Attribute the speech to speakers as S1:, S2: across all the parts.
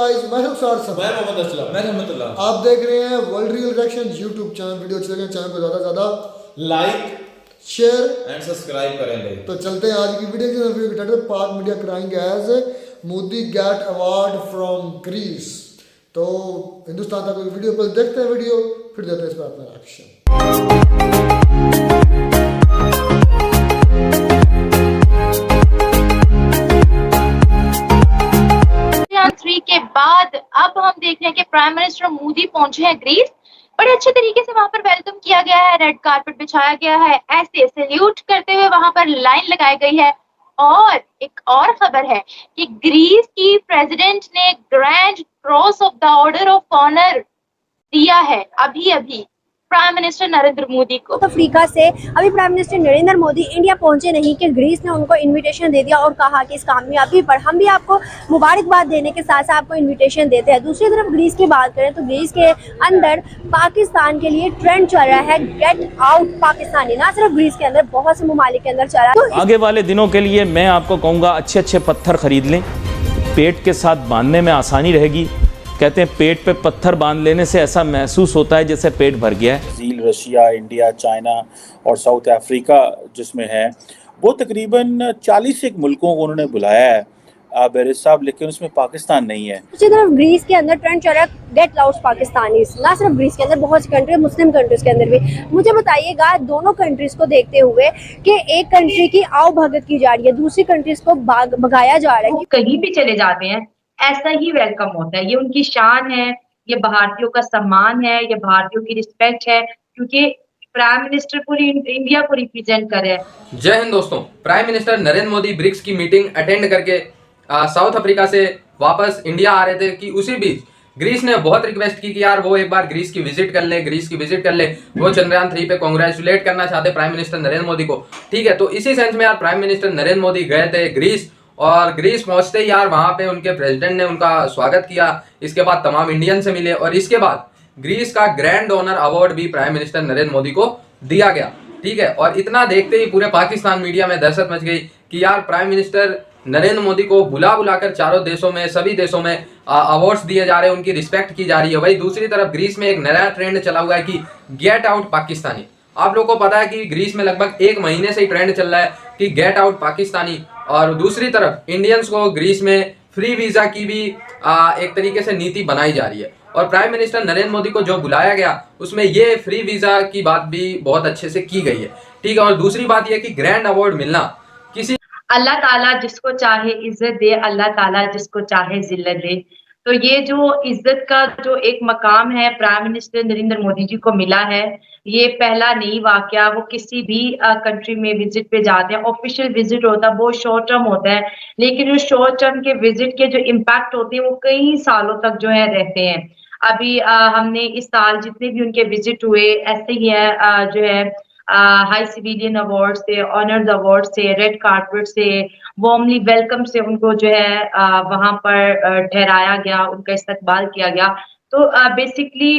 S1: Guys, मैं रुखसार सब,
S2: मैं मोहम्मद असलम, मैं रहमतुल्लाह।
S1: आप देख रहे हैं world real reaction YouTube channel. Video अच्छी लगे चैनल को ज़्यादा से ज़्यादा
S2: लाइक
S1: शेयर
S2: एंड सब्सक्राइब करेंगे।
S1: तो चलते हैं आज की वीडियो की। वीडियो के title Pak media crying as Modi get award from Greece. तो हिंदुस्तान तक वीडियो पर देखते हैं वीडियो, फिर देते हैं इस पर अपना रिएक्शन।
S3: 3 के बाद अब हम देख रहे हैं कि प्राइम मिनिस्टर मोदी पहुंचे हैं ग्रीस। बड़े अच्छे तरीके से वहां पर वेलकम किया गया है, रेड कारपेट बिछाया गया है, ऐसे सैल्यूट करते हुए वहां पर लाइन लगाई गई है। और एक और खबर है कि ग्रीस की प्रेसिडेंट ने grand cross of the order of honour दिया है अभी अभी प्राइम मिनिस्टर नरेंद्र मोदी को।
S4: साउथ अफ्रीका से अभी prime minister Narendra Modi India पहुंचे नहीं कि ग्रीस ने उनको इनविटेशन दे दिया और कहा कि इस कामयाबी पर हम भी आपको मुबारकबाद देने के साथ साथ आपको इनविटेशन देते हैं। दूसरी तरफ ग्रीस की बात करें तो ग्रीस के अंदर पाकिस्तान के लिए ट्रेंड चल रहा है गेट आउट पाकिस्तानी। ना सिर्फ ग्रीस के अंदर, बहुत से ममालिक के अंदर चल रहा है। तो
S5: आगे वाले दिनों के लिए मैं आपको कहूँगा अच्छे अच्छे पत्थर खरीद लें, पेट के साथ बांधने में आसानी रहेगी। कहते हैं पेट पे पत्थर बांध लेने से ऐसा महसूस होता है जैसे पेट भर गया है।
S6: ब्राज़ील, रशिया, इंडिया, चाइना और साउथ अफ्रीका जिसमें है वो तकरीबन 40 एक मुल्कों को उन्होंने बुलाया है बेरिस साहब, लेकिन उसमें पाकिस्तान नहीं है।
S4: दूसरी तरफ ग्रीस के अंदर ट्रेंड चल रहा है गेट आउट पाकिस्तानी। ना सिर्फ ग्रीस के अंदर, बहुत सी कंट्री, मुस्लिम कंट्रीज के अंदर भी। मुझे बताइएगा दोनों कंट्रीज को देखते हुए कि एक कंट्री की आओ भगत की जा रही है, दूसरी कंट्रीज को भगाया जा रहा है।
S7: कहीं भी चले जाते हैं ऐसा ही वेलकम होता है। ये उनकी शान है, ये भारतीयों का सम्मान है, ये भारतीयों की रिस्पेक्ट है, क्योंकि प्राइम मिनिस्टर पूरी इंडिया को रिप्रेजेंट कर रहे हैं।
S8: जय हिंद दोस्तों। Prime minister Narendra Modi BRICS की मीटिंग अटेंड करके साउथ अफ्रीका से वापस इंडिया आ रहे थे कि उसी बीच ग्रीस ने बहुत रिक्वेस्ट की कि यार वो एक बार ग्रीस की विजिट कर ले, ग्रीस की विजिट कर ले। वो चंद्रयान 3 पे कांग्रेचुलेट करना चाहते प्राइम मिनिस्टर नरेंद्र मोदी को। ठीक है, तो इसी सेंस में यार प्राइम मिनिस्टर नरेंद्र मोदी गए थे ग्रीस, और ग्रीस पहुंचते ही यार वहां पे उनके प्रेसिडेंट ने उनका स्वागत किया। इसके बाद तमाम इंडियन से मिले और इसके बाद ग्रीस का ग्रैंड ऑनर अवार्ड भी प्राइम मिनिस्टर नरेंद्र मोदी को दिया गया। ठीक है, और इतना देखते ही पूरे पाकिस्तान मीडिया में दहशत मच गई कि यार प्राइम मिनिस्टर नरेंद्र मोदी को बुलाकर चारों देशों में, सभी देशों में अवार्ड्स दिए जा रहे हैं, उनकी रिस्पेक्ट की जा रही है। वही दूसरी तरफ ग्रीस में एक नया ट्रेंड चला हुआ है कि गेट आउट पाकिस्तानी। आप लोगों को पता है कि ग्रीस में लगभग 1 महीने से ही ट्रेंड चल रहा है कि गेट आउट पाकिस्तानी। और दूसरी तरफ इंडियंस को ग्रीस में फ्री वीजा की भी एक तरीके से नीति बनाई जा रही है। और प्राइम मिनिस्टर नरेंद्र मोदी को जो बुलाया गया उसमें ये फ्री वीजा की बात भी बहुत अच्छे से की गई है। ठीक है, और दूसरी बात यह कि ग्रैंड अवार्ड मिलना किसी
S7: अल्लाह ताला जिसको चाहे इज्जत दे, अल्लाह ताला जिसको चाहे जिल्लत दे। तो ये जो इज्जत का जो एक मकाम है प्राइम मिनिस्टर नरेंद्र मोदी जी को मिला है, ये पहला नहीं वाकया। वो किसी भी कंट्री में विजिट पे जाते हैं, ऑफिशियल विजिट होता है, बहुत शॉर्ट टर्म होता है, लेकिन उस शॉर्ट टर्म के विजिट के जो इम्पैक्ट होते हैं वो कई सालों तक जो है रहते हैं। अभी हमने इस साल जितने भी उनके विजिट हुए ऐसे ही है, जो है हाई सिविलियन अवार्ड से, ऑनर्स अवार्ड से, रेड कारपेट से, वार्मली वेलकम से उनको जो है वहां पर ठहराया गया, उनका इस्तकबाल किया गया। तो बेसिकली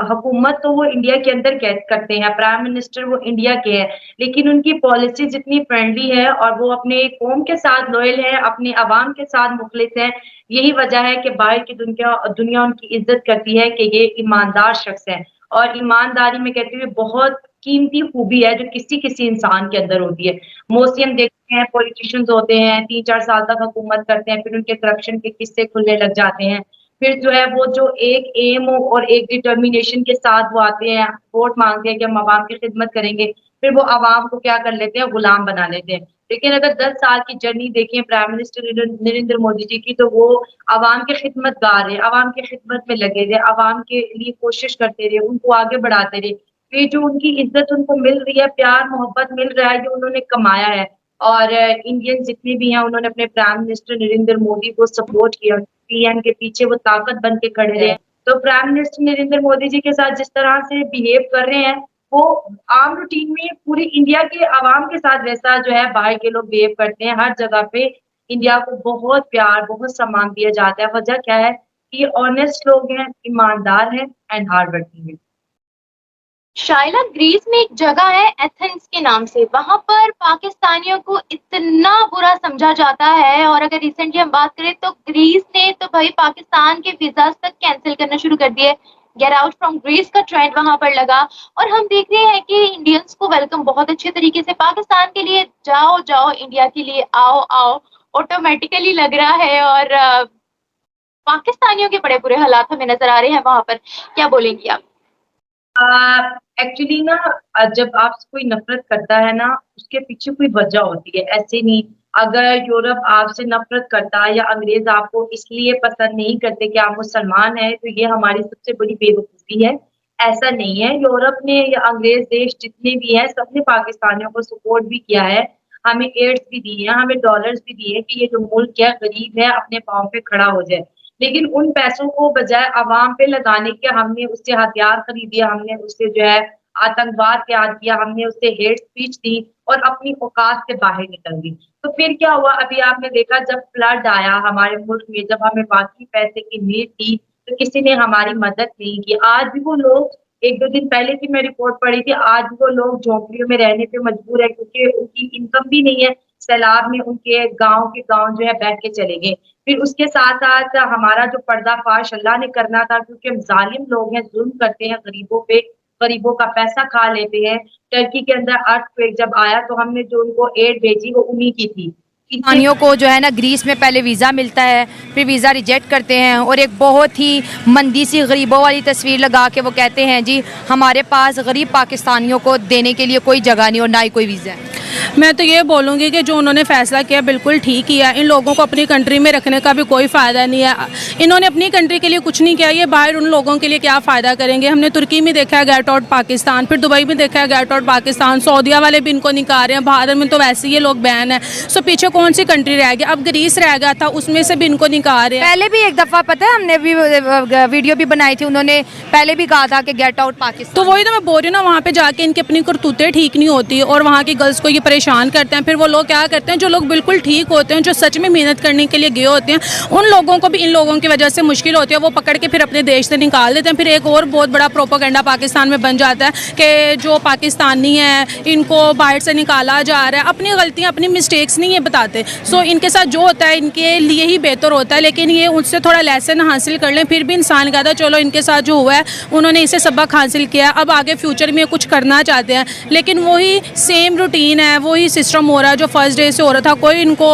S7: हुकूमत तो वो इंडिया के अंदर करते हैं, प्राइम मिनिस्टर वो इंडिया के हैं, लेकिन उनकी पॉलिसीज इतनी फ्रेंडली है और वो अपने कौम के साथ लॉयल है, अपने अवाम के साथ मुखलिस है। यही वजह है कि बाहर की दुनिया उनकी इज्जत करती है कि ये ईमानदार शख्स है। और ईमानदारी में कहते हुए बहुत कीमती खूबी है जो किसी किसी इंसान के अंदर होती है। मोस्टली हम देखते हैं पॉलिटिशियंस होते हैं 3-4 साल तक हुकूमत करते हैं, फिर उनके करप्शन के किस्से खुलने लग जाते हैं। फिर जो है वो जो एक एम और एक डिटर्मिनेशन के साथ वो आते हैं, वोट मांगते हैं कि हम आवाम की खिदमत करेंगे, फिर वो आवाम को क्या कर लेते हैं, गुलाम बना लेते हैं। लेकिन अगर 10 साल की जर्नी देखें प्राइम मिनिस्टर नरेंद्र मोदी जी की, तो वो आवाम के खिदमतगार है, आवाम की खिदमत में लगे रहे, आवाम के लिए कोशिश करते रहे, उनको आगे बढ़ाते रहे। ये जो उनकी इज्जत उनको मिल रही है, प्यार मोहब्बत मिल रहा है, ये उन्होंने कमाया है। और इंडियन जितने भी हैं उन्होंने अपने प्राइम मिनिस्टर नरेंद्र मोदी को सपोर्ट किया, पीएम के पीछे वो ताकत बन के खड़े रहे। तो प्राइम मिनिस्टर नरेंद्र मोदी जी के साथ जिस तरह से बिहेव कर रहे हैं, वो आम रूटीन में पूरी इंडिया के आवाम के साथ वैसा जो है बाहर के लोग बिहेव करते हैं। हर जगह पे इंडिया को बहुत प्यार, बहुत सम्मान दिया जाता है। वजह क्या है कि ऑनेस्ट लोग हैं, ईमानदार हैं एंड हार्ड वर्किंग है।
S3: शायला, ग्रीस में एक जगह है एथेंस के नाम से, वहां पर पाकिस्तानियों को इतना पूरा समझा जाता है। और अगर रिसेंटली हम बात करें तो ग्रीस ने तो भाई पाकिस्तान के वीजा तक कैंसिल करना शुरू कर दिए। गेट आउट फ्रॉम ग्रीस का ट्रेंड वहां पर लगा और हम देख रहे हैं कि इंडियंस को वेलकम बहुत अच्छे तरीके से पाकिस्तान के लिए जाओ जाओ, इंडिया के लिए आओ आओ ऑटोमेटिकली लग रहा है। और पाकिस्तानियों के बड़े बुरे हालात हमें नजर आ रहे हैं वहां पर। क्या बोलेंगी आप?
S7: एक्चुअली ना, जब आपसे कोई नफरत करता है ना, उसके पीछे कोई वजह होती है, ऐसे नहीं। अगर यूरोप आपसे नफरत करता है या अंग्रेज आपको इसलिए पसंद नहीं करते कि आप मुसलमान हैं, तो ये हमारी सबसे बड़ी बेवकूफी है। ऐसा नहीं है। यूरोप ने या अंग्रेज देश जितने भी हैं, सबने पाकिस्तानियों को सपोर्ट भी किया है, हमें एड्स भी दी है, हमें डॉलर्स भी दिए कि ये जो मुल्क है गरीब है अपने पाँव पे खड़ा हो जाए। लेकिन उन पैसों को बजाय आवाम पे लगाने के हमने उससे हथियार खरीदे, हमने उससे जो है आतंकवाद तैयार किया, हमने उससे हेट स्पीच दी और अपनी औकात से बाहर निकल गई। तो फिर क्या हुआ? अभी आपने देखा जब फ्लड आया हमारे मुल्क में, जब हमें बाकी पैसे की नीड थी तो किसी ने हमारी मदद नहीं की। आज भी वो लोग, एक दो दिन पहले की मैं रिपोर्ट पढ़ी थी, आज भी वो लोग झोंपड़ियों में रहने पे मजबूर है क्योंकि उनकी इनकम भी नहीं है। सैलाब में उनके गांव जो है बह के चले गए। फिर उसके साथ साथ हमारा जो पर्दाफाश अल्लाह ने करना था, क्योंकि हम जालिम लोग हैं, जुल्म करते हैं गरीबों पे, गरीबों का पैसा खा लेते हैं। टर्की के अंदर अर्थक्वेक जब आया तो हमने जो उनको एड भेजी वो उन्हीं की थी।
S9: पाकिस्तानियों को जो है ना ग्रीस में पहले वीज़ा मिलता है, फिर वीज़ा रिजेक्ट करते हैं और एक बहुत ही मंदी सी गरीबों वाली तस्वीर लगा के वो कहते हैं जी हमारे पास गरीब पाकिस्तानियों को देने के लिए कोई जगह नहीं और ना ही कोई वीज़ा है।
S10: मैं तो ये बोलूँगी कि जो उन्होंने फ़ैसला किया बिल्कुल ठीक किया। इन लोगों को अपनी कंट्री में रखने का भी कोई फ़ायदा नहीं है। इन्होंने अपनी कंट्री के लिए कुछ नहीं किया, ये बाहर उन लोगों के लिए क्या फ़ायदा करेंगे। हमने तुर्की में देखा है गेट आउट पाकिस्तान, फिर दुबई में देखा है गेट आउट पाकिस्तान, सऊदीया वाले भी इनको निकाल रहे हैं, भारत में तो वैसे ही ये लोग बैन है। सो पीछे कौन सी कंट्री रह गई? अब ग्रीस रह गया था, उसमें से भी इनको निकाल रहे हैं।
S9: पहले भी एक दफ़ा पता है हमने भी वीडियो भी बनाई थी, उन्होंने पहले भी कहा था कि गेट आउट पाकिस्तान।
S10: तो वही तो मैं बोल रही हूँ ना, वहाँ पे जाके इनकी अपनी करतूतें ठीक नहीं होती और वहाँ की गर्ल्स को ये परेशान करते हैं। फिर वो लोग क्या करते हैं, जो लोग बिल्कुल ठीक होते हैं, जो सच में मेहनत करने के लिए गए होते हैं, उन लोगों को भी इन लोगों की वजह से मुश्किल होती है, वो पकड़ के फिर अपने देश से निकाल देते हैं। फिर एक और बहुत बड़ा प्रोपेगेंडा पाकिस्तान में बन जाता है कि जो पाकिस्तानी है इनको बाहर से निकाला जा रहा है। अपनी गलतियाँ, अपनी मिस्टेक्स नहीं ये बताते। सो इनके साथ जो होता है इनके लिए ही बेहतर होता है, लेकिन ये उससे थोड़ा लेसन हासिल कर लें। फिर भी इंसान कहता है चलो इनके साथ जो हुआ है उन्होंने इसे सबक हासिल किया, अब आगे फ्यूचर में कुछ करना चाहते हैं, लेकिन वही सेम रूटीन है, वही सिस्टम हो रहा है जो फर्स्ट डे से हो रहा था। कोई इनको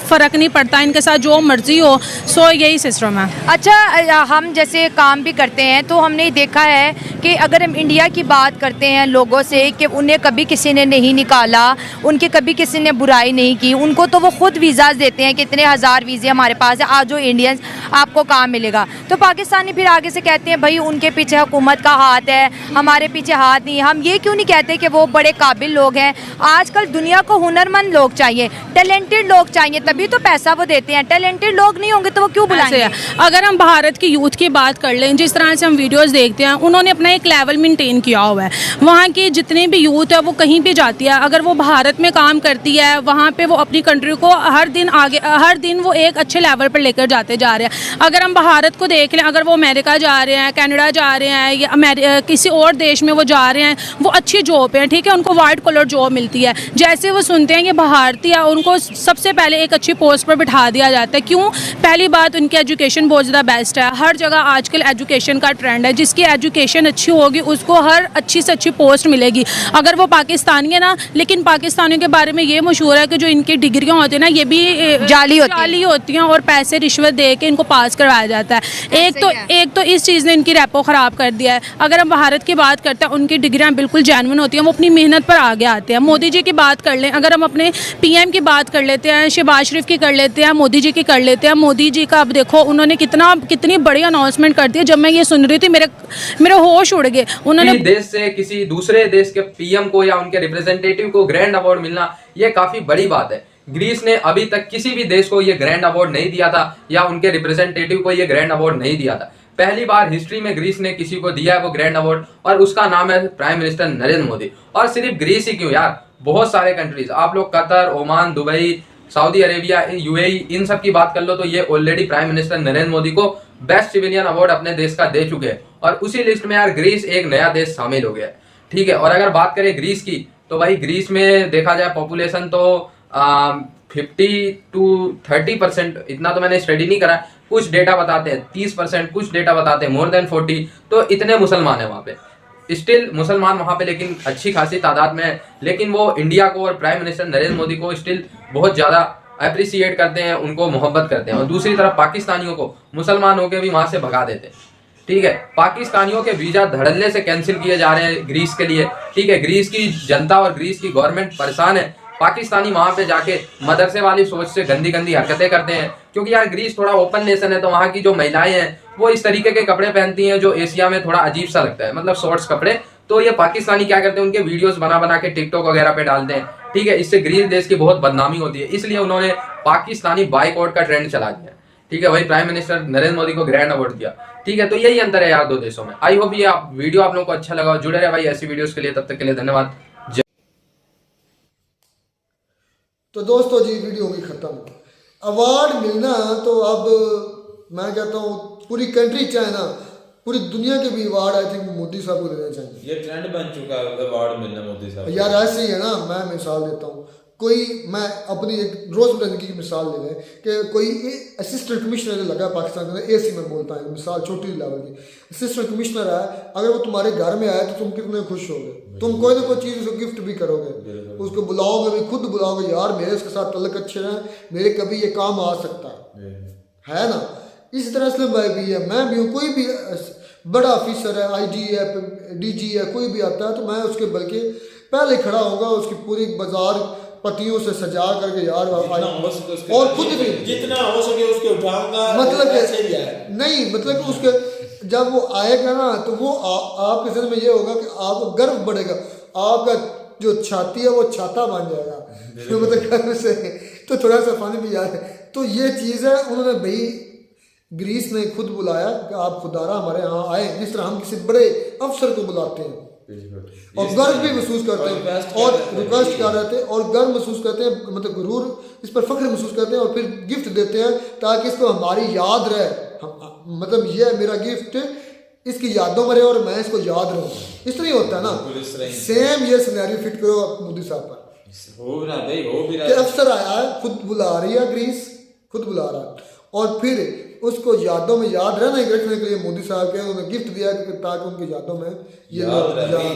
S10: फ़र्क नहीं पड़ता, इनके साथ जो मर्जी हो। सो यही सिस्टम है।
S9: अच्छा, हम जैसे काम भी करते हैं तो हमने देखा है कि अगर हम इंडिया की बात करते हैं लोगों से कि उन्हें कभी किसी ने नहीं निकाला, उनकी कभी किसी ने बुराई नहीं की, उनको तो वो खुद वीज़ा देते हैं कि इतने हज़ार वीज़े हमारे पास है, आज जो इंडियंस आपको काम मिलेगा। तो पाकिस्तानी फिर आगे से कहते हैं भाई उनके पीछे हुकूमत का हाथ है, हमारे पीछे हाथ नहीं। हम ये क्यों नहीं कहते कि वो बड़े काबिल लोग हैं? आजकल दुनिया को हुनरमंद लोग चाहिए, टैलेंटेड लोग चाहिए, तभी तो पैसा वो देते हैं। टैलेंटेड लोग नहीं होंगे तो वो क्यों बुलाएंगे?
S10: अगर हम भारत की यूथ की बात कर लें, जिस तरह से हम वीडियोस देखते हैं, उन्होंने अपना एक लेवल मेंटेन किया हुआ है। वहाँ की जितनी भी यूथ है वो कहीं भी जाती है, अगर वो भारत में काम करती है, वहाँ पे वो अपनी कंट्री को हर दिन वो एक अच्छे लेवल पर लेकर जाते जा रहे हैं। अगर हम भारत को देख लें, अगर वो अमेरिका जा रहे हैं, कनाडा जा रहे हैं या किसी और देश में वो जा रहे हैं, वो अच्छी जॉब है, ठीक है, उनको वाइट कॉलर जॉब मिलती है। जैसे वो सुनते हैं कि भारतीय, उनको सबसे पहले एक अच्छी पोस्ट पर बिठा दिया जाता है। क्यों? पहली बात, उनकी एजुकेशन बहुत ज़्यादा बेस्ट है। हर जगह आजकल एजुकेशन का ट्रेंड है, जिसकी एजुकेशन अच्छी होगी उसको हर अच्छी से अच्छी पोस्ट मिलेगी। अगर वो पाकिस्तानी है ना, लेकिन पाकिस्तानियों के बारे में ये मशहूर है कि जो इनकी डिग्रियाँ होती हैं ना, ये भी जाली होती हैं और पैसे रिश्वत दे के इनको पास करवाया जाता है। एक तो इस चीज़ ने इनकी रेपो ख़राब कर दिया है। अगर हम भारत की बात करते हैं, उनकी डिग्रियाँ बिल्कुल जेन्युइन होती हैं, वो अपनी मेहनत पर आगे आते हैं। मोदी जी की बात कर लें, अगर हम अपने पीएम की बात कर लेते हैं, शहबाज शरीफ की कर लेते हैं, मोदी जी की कर लेते हैं। मोदी जी का अब देखो उन्होंने कितनी बड़ी अनाउंसमेंट कर दी है। जब मैं ये सुन रही थी मेरे होश उड़ गए। उन्होंने
S8: देश से किसी दूसरे देश के पीएम को या उनके रिप्रेजेंटेटिव को ग्रैंड अवार्ड मिलना, ये काफी बड़ी बात है। ग्रीस ने अभी तक किसी भी देश को ये ग्रैंड अवार्ड नहीं दिया था या उनके रिप्रेजेंटेटिव को ये ग्रैंड अवार्ड नहीं दिया था। पहली बार हिस्ट्री में ग्रीस ने किसी को दिया है वो ग्रैंड अवार्ड, और उसका नाम है प्राइम मिनिस्टर नरेंद्र मोदी। और सिर्फ ग्रीस ही क्यों यार, बहुत सारे कंट्रीज, आप लोग Qatar, Oman, Dubai, Saudi Arabia, UAE, इन सब की बात कर लो तो ये already prime minister Narendra Modi को बेस्ट सिविलियन अवार्ड अपने देश का दे चुके हैं। और उसी लिस्ट में यार ग्रीस एक नया देश शामिल हो गया है, ठीक है। और अगर बात करें ग्रीस की, तो भाई ग्रीस में देखा जाए पॉपुलेशन तो 50 to 30%, इतना तो मैंने स्टडी नहीं करा, कुछ डेटा बताते हैं 30%, कुछ डेटा बताते हैं मोर देन 40, तो इतने मुसलमान है वहाँ पे, स्टिल मुसलमान वहाँ पे, लेकिन अच्छी खासी तादाद में है। लेकिन वो इंडिया को और प्राइम मिनिस्टर नरेंद्र मोदी को स्टिल बहुत ज़्यादा अप्रिसिएट करते हैं, उनको मोहब्बत करते हैं। और दूसरी तरफ पाकिस्तानियों को मुसलमान होकर भी वहाँ से भगा देते हैं। ठीक है, पाकिस्तानियों के वीज़ा धड़ल्ले से कैंसिल किए जा रहे हैं ग्रीस के लिए। ठीक है, ग्रीस की जनता और ग्रीस की गवर्नमेंट परेशान है। पाकिस्तानी वहाँ पे जाके मदरसे वाली सोच से गंदी गंदी हरकतें करते हैं, क्योंकि यार ग्रीस थोड़ा ओपन नेशन है, तो वहाँ की जो महिलाएं हैं वो इस तरीके के कपड़े पहनती हैं जो एशिया में थोड़ा अजीब सा लगता है, मतलब शॉर्ट्स कपड़े। तो ये पाकिस्तानी क्या करते हैं, उनके वीडियोस बना बना के टिकटॉक वगैरह पे डालते हैं। ठीक है, इससे ग्रीस देश की बहुत बदनामी होती है, इसलिए उन्होंने पाकिस्तानी बाइकआउट का ट्रेंड चला दिया। ठीक है, वही प्राइम मिनिस्टर नरेंद्र मोदी को ग्रैंड अवार्ड दिया। ठीक है, तो यही अंतर है यार दो देशों में। आई होप ये आप वीडियो आप लोगों को अच्छा लगा, जुड़े रहे भाई ऐसी वीडियोस के लिए। तब तक के लिए धन्यवाद।
S1: तो दोस्तों जी वीडियो होगी ख़त्म। अवार्ड मिलना तो अब मैं कहता हूँ पूरी कंट्री चाहे ना, पूरी दुनिया के भी अवार्ड आई थिंक मोदी साहब को देना चाहिए।
S2: ये ट्रेंड बन चुका है अवार्ड मिलना मोदी साहब।
S1: यार ऐसे ही है ना, मैं मिसाल देता हूँ, मैं अपनी एक रोज़मर्रा ज़िंदगी की मिसाल ले लें कि कोई असिस्टेंट कमिश्नर लगा पाकिस्तान के अंदर, एसी में बोलता है मिसाल छोटी लेवल की, असिस्टेंट कमिश्नर है, अगर वो तुम्हारे घर में आए तो तुम कितने खुश होगे, तुम कोई ना कोई चीज़ उसको गिफ्ट भी करोगे, उसको बुलाओगे भी, खुद बुलाओगे, यार मेरे उसके साथ तल्लक अच्छे हैं, मेरे कभी ये काम आ सकता है ना। इसी तरह असलम भाई भी है, मैं भी हूँ, कोई भी बड़ा ऑफिसर है, IG है, DG है, कोई भी आता है तो मैं उसके बल्कि पहले खड़ा होगा, उसकी पूरी बाजार पतियों से सजा करके यार और खुद भी
S11: जितना हो सके उसके उठाऊंगा,
S1: मतलब नहीं, मतलब कि उसके जब वो आएगा ना तो वो आपके जहन में ये होगा कि आपको गर्व बढ़ेगा, आपका जो छाती है वो छाता बन जाएगा तो मतलब गर्व से तो थोड़ा सा पानी भी याद है। तो ये चीज़ है, उन्होंने भाई ग्रीस ने खुद बुलाया कि आप खुदारा हमारे यहाँ आए, जिस तरह हम किसी बड़े अफसर को बुलाते हैं और गर्व भी महसूस करते हैं और रिक्वेस्ट कर रहे थे और गर्व महसूस करते हैं, मतलब गुरूर इस पर फख्र महसूस करते हैं और फिर गिफ्ट देते हैं ताकि इसको हमारी याद रहे, मतलब ये है मेरा गिफ्ट, इसकी यादों में रहे और मैं इसको याद रहूँ। इस तरह ही होता है ना, सेम ये सिनेरियो फिट करो मोदी साहब पर,
S2: हो रहा भाई, हो भी रहा।
S1: अफसर आया है, खुद बुला रही है ग्रीस, खुद बुला रहा है और फिर उसको यादों में याद रहने रखने के लिए मोदी साहब के उन्होंने गिफ्ट दिया ताकि उनकी यादों में ये याद रहे।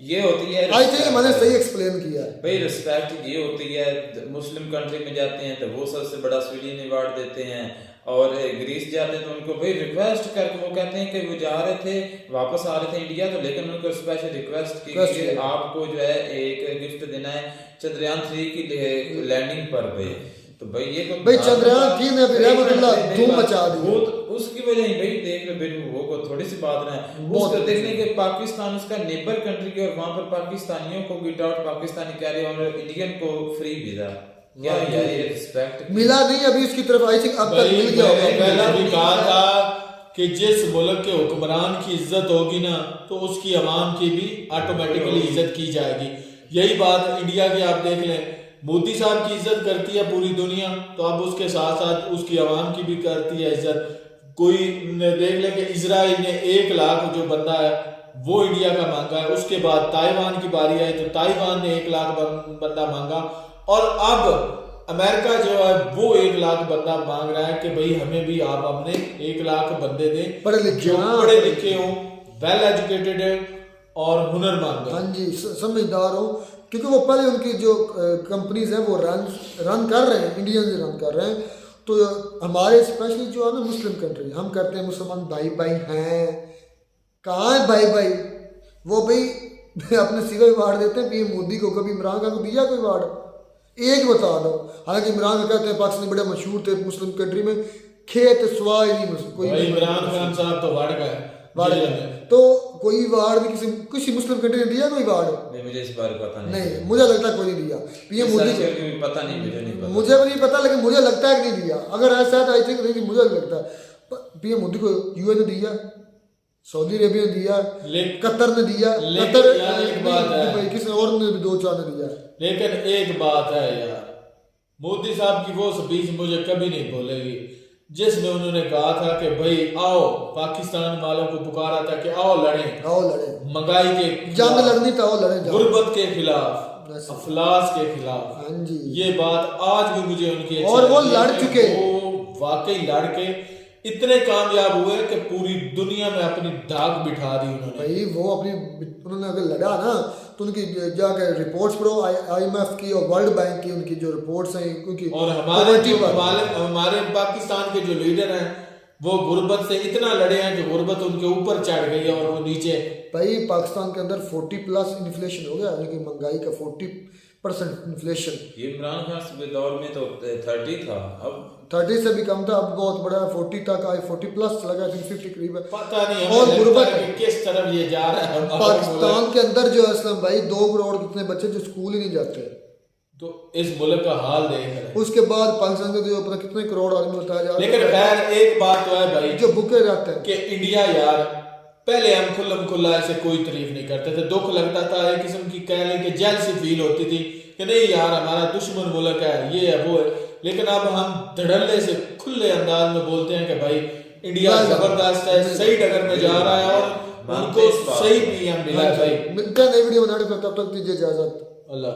S2: ये होती है,
S1: आई थिंक मैंने सही एक्सप्लेन किया है
S2: भाई। रिस्पेक्ट ये होती है, मुस्लिम कंट्री में जाते हैं तो वो सबसे बड़ा स्वीडन अवार्ड देते हैं, और ग्रीस जाते हैं तो उनको भाई रिक्वेस्ट करके वो कहते हैं कि वो जा रहे थे वापस आ रहे थे इंडिया, तो लेकिन उनको स्पेशल रिक्वेस्ट की कि आपको जो है एक गिफ्ट देना है चंद्रयान 3 की लैंडिंग पर भाई। तो भाई ये तो
S1: भाई चंद्रयान 3 ने रहमतुल्लाह धूम मचा दी,
S2: वो उसकी वजह ही भाई देख लो भाई, वो को थोड़ी सी बात ना है उसको देखने के पाकिस्तान उसका नेबर कंट्री के, और वहां पर पाकिस्तानियों को विदाउट पाकिस्तानी कैरी और इंडियन को फ्री वीजा, क्या यार ये रिस्पेक्ट मिला
S1: नहीं अभी उसकी तरफ। आई थिंक अब तक मिल गया होगा।
S11: पहला भी कहा था कि जिस मुल्क के हुक्मरान की इज्जत होगी ना तो उसकी अवाम की भी ऑटोमेटिकली इज्जत की जाएगी। यही बात इंडिया की आप देख लें, मोदी साहब की इज्जत करती है पूरी दुनिया, तो अब उसके साथ साथ उसकी आवाम की भी करती है इज्जत। कोई देख ले कि इजराइल ने 1 लाख जो बंदा है वो इंडिया का मांगा है, उसके बाद ताइवान की बारी आई तो ताइवान ने 1 लाख बंदा मांगा, और अब अमेरिका जो है वो 1 लाख बंदा मांग रहा है कि भाई हमें भी आप अपने 1 लाख बंदे दें
S1: पढ़े
S11: लिखे हो, वेल एजुकेटेड है और हुनरमंद हो।
S1: हाँ जी, समझदार हो, क्योंकि वो पहले उनकी जो कंपनीज हैं वो रन कर रहे हैं, इंडियन रन कर रहे हैं। तो हमारे स्पेशली जो है ना मुस्लिम कंट्री, हम करते हैं मुसलमान भाई भाई हैं, कहाँ है भाई भाई, वो भाई अपने सिवा अवार्ड देते हैं पीएम मोदी को, कभी इमरान खान को दिया कोई अवार्ड? एक बता दो। हालांकि इमरान खान कहते हैं पाकिस्तान बड़े मशहूर थे मुस्लिम कंट्री में, खेत सवाई नहीं कोई।
S11: इमरान खान साहब तो वार्ड का है,
S1: तो कोई वार्ड भी किसी मुस्लिम कंट्री ने दिया कोई वार्ड?
S2: नहीं, मुझे इस बारे पता
S1: नहीं, मुझे लगता है कोई नहीं दिया पीएम मोदी को,
S2: पता नहीं, मुझे नहीं पता,
S1: मुझे भी नहीं पता, लेकिन मुझे लगता है कि नहीं दिया। अगर ऐसा है तो आई थिंक नहीं, मुझे लगता है पीएम मोदी को यूएई ने दिया, सऊदी अरेबिया ने दिया, कतर ने दिया, कतर किसी और ने भी 2-4 ने दिया।
S11: लेकिन एक बात है यार, मोदी साहब की वो स्पीच मुझे कभी नहीं भूलेगी जिसमें उन्होंने कहा था कि भाई आओ, पाकिस्तान वालों को पुकारा था कि आओ लड़ें,
S1: महंगाई
S11: के
S1: जंग लड़नी था, आओ लड़ें,
S11: गुर्बत के खिलाफ, अफलास के खिलाफ।
S1: हाँ जी,
S11: ये बात आज भी मुझे उनकी
S1: और वो लड़ चुके,
S11: वो वाकई लड़ के इतने कामयाब हुए कि पूरी दुनिया में अपनी धाक बिठा दी उन्होंने।
S1: भाई वो उन्होंने अगर लड़ा ना तो उनकी जाकर रिपोर्ट्स पढ़ो, IMF की और वर्ल्ड बैंक की उनकी जो रिपोर्ट्स हैं, क्योंकि
S11: और हमारे पाकिस्तान के जो लीडर हैं वो गुर्बत से इतना लड़े हैं कि गुर्बत उनके ऊपर चढ़ गई है और वो नीचे।
S1: भाई पाकिस्तान के अंदर 40+ इन्फ्लेशन हो गया, यानी कि महंगाई का 40% इन्फ्लेशन।
S2: ये इमरान खान के दौर में तो 30 था, अब
S1: 30 से भी कम था, अब बहुत बड़ा 40 तक आए, 40+ चला गया, 50 करीब है।
S11: पता नहीं
S1: और
S11: हमें
S1: गुर्बत
S11: लगता है कि किस तरफ ये जा रहा है।
S1: पाकिस्तान के अंदर जो है असलम भाई 2 करोड़ कितने बच्चे जो स्कूल ही नहीं जाते,
S11: तो इस मुल्क का हाल देख रहे हैं।
S1: उसके बाद पाकिस्तान के जो पता कितने करोड़ आदमी बताया जा रहा है।
S11: लेकिन खैर एक बात तो है भाई
S1: जो भूखे रहते हैं
S11: कि इंडिया यार, पहले हम खुल्लम खुल्ला ऐसे कोई तारीफ नहीं करते थे, दुख लगता था, एक किस्म की कह लें कि जेलसी फील होती थी कि नहीं यार हमारा दुश्मन मुल्क है, ये है वो है। लेकिन अब हम धड़ल्ले से खुले अंदाज में बोलते हैं कि भाई इंडिया जबरदस्त है, सही डगर में जा रहा है और उनको सही PM मिला है भाई।
S1: मिलता है नई वीडियो बनाने को, तब तक दीजिए इजाजत।
S11: अल्लाह।